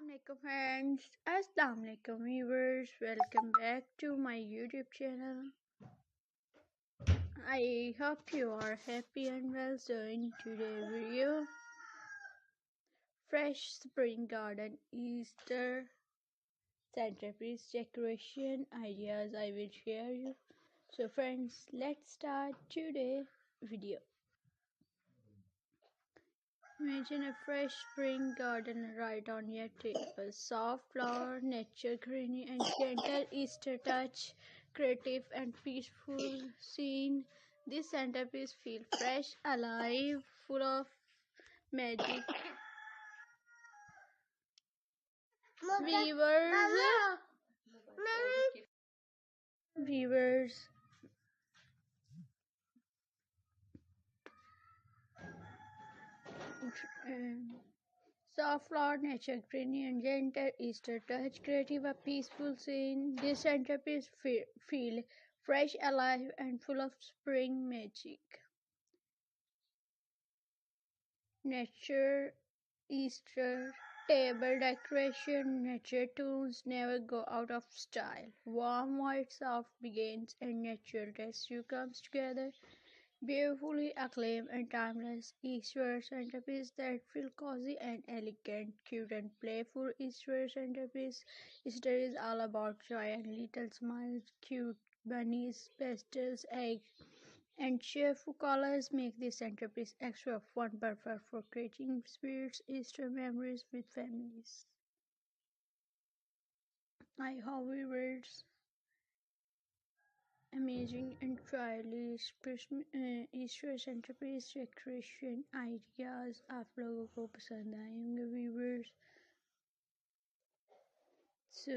Assalamualaikum friends, Assalamualaikum viewers, welcome back to my YouTube channel. I hope you are happy and well. So in today's video, fresh spring garden Easter centerpiece decoration ideas I will share you. So friends, let's start today's video. Imagine a fresh spring garden right on your table. Soft flower, nature greenery, and gentle Easter touch. Creative and peaceful scene. This centerpiece feels fresh, alive, full of magic. Viewers, viewers, soft flower, nature greenery, and gentle Easter touch. Creative, a peaceful scene. This centerpiece feel fresh, alive, and full of spring magic. Nature Easter table decoration. Nature tunes never go out of style. Warm white soft begins and natural rescue comes together. Beautifully acclaimed and timeless Easter centerpiece that feel cozy and elegant, cute and playful Easter centerpiece. Easter is all about joy and little smiles, cute bunnies, pastels, eggs, and cheerful colors make this centerpiece extra fun, perfect for creating spirits Easter memories with families. I hope viewers amazing and stylish Easter centerpiece decoration ideas आप लोगों को पसंद आए होंगे viewers. So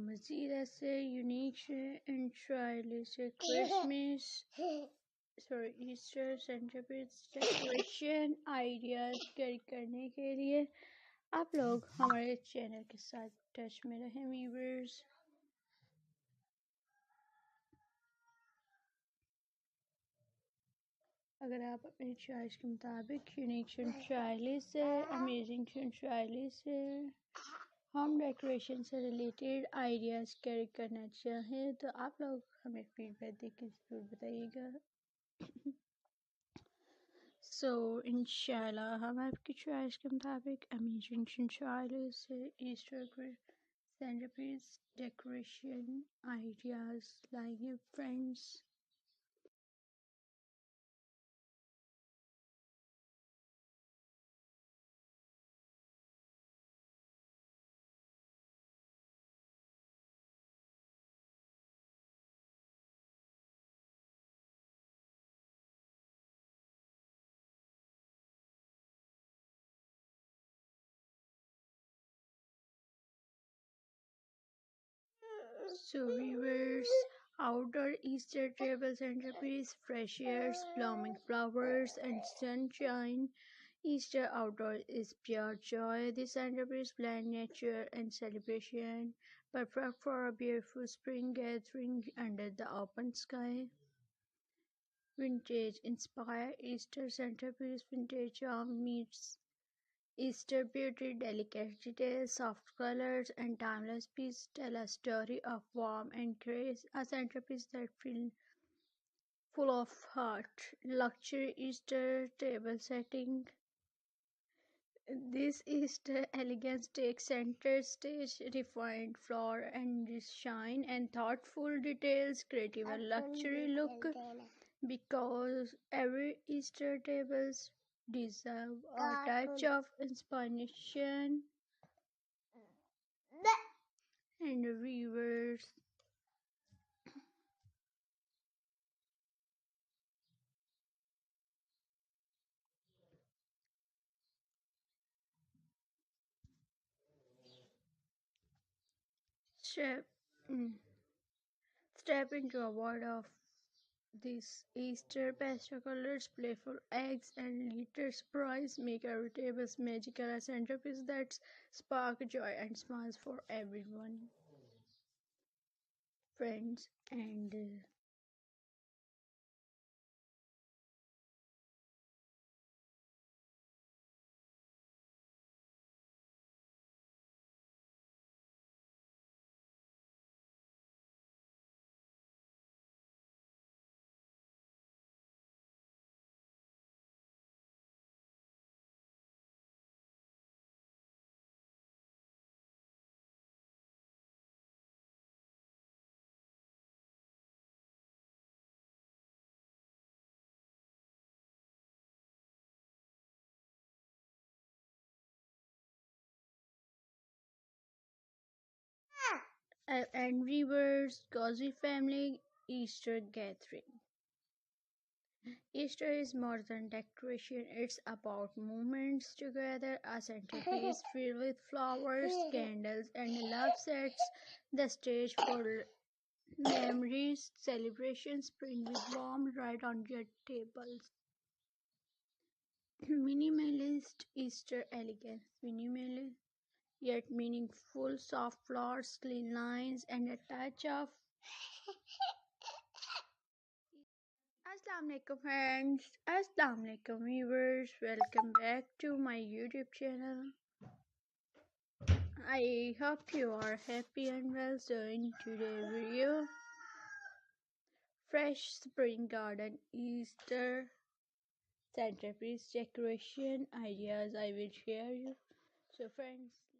मज़ीद ऐसे unique and stylish Christmas Easter centerpiece decoration ideas carry करने के लिए आप लोग हमारे चैनल के साथ टच में रहें viewers. अगर आप अपनी चॉइस के मुताबिक यूनिक स्टाइलिश से अमेजिंग स्टाइलिश से होम डेकोरेशन से रिलेटेड आइडियाज़ कैरी करना चाहें तो आप लोग हमें फीडबैक देकर ज़रूर बताइएगा. सो इंशाल्लाह हम आपकी चॉइस के मुताबिक अमेजिंग स्टाइलिश से ईस्टर सेंटरपीस डेकोरेशन आइडियाज़ लाएंगे friends. So viewers, outdoor Easter table centerpiece, fresh airs, blooming flowers, and sunshine. Easter outdoor is pure joy. This centerpiece blends nature and celebration, perfect for a beautiful spring gathering under the open sky. Vintage inspired Easter centerpiece, vintage charm meets Easter beauty, delicate details, soft colors, and timeless pieces tell a story of warmth and grace. A centerpiece that feels full of heart. Luxury Easter table setting. This Easter elegance takes center stage, refined flower and shine, and thoughtful details, creative and luxury look. Because every Easter tables deserve a touch of inspiration and viewers. Step, step into a world of these Easter pastel colors, playful eggs, and little surprise make every table's magical a centerpiece that spark joy and smiles for everyone. Friends and and River's Cozy Family Easter Gathering. Easter is more than decoration, it's about moments together. A centerpiece filled with flowers, candles, and love sets the stage for memories. Celebrations bring with warm right on your tables. Minimalist Easter elegance. Minimalist yet meaningful, soft flowers, clean lines, and a touch of Assalamu alaikum friends, Assalamu alaikum viewers, welcome back to my YouTube channel. I hope you are happy and well. So in today's video, fresh spring garden Easter centerpiece decoration ideas I will share you. So friends,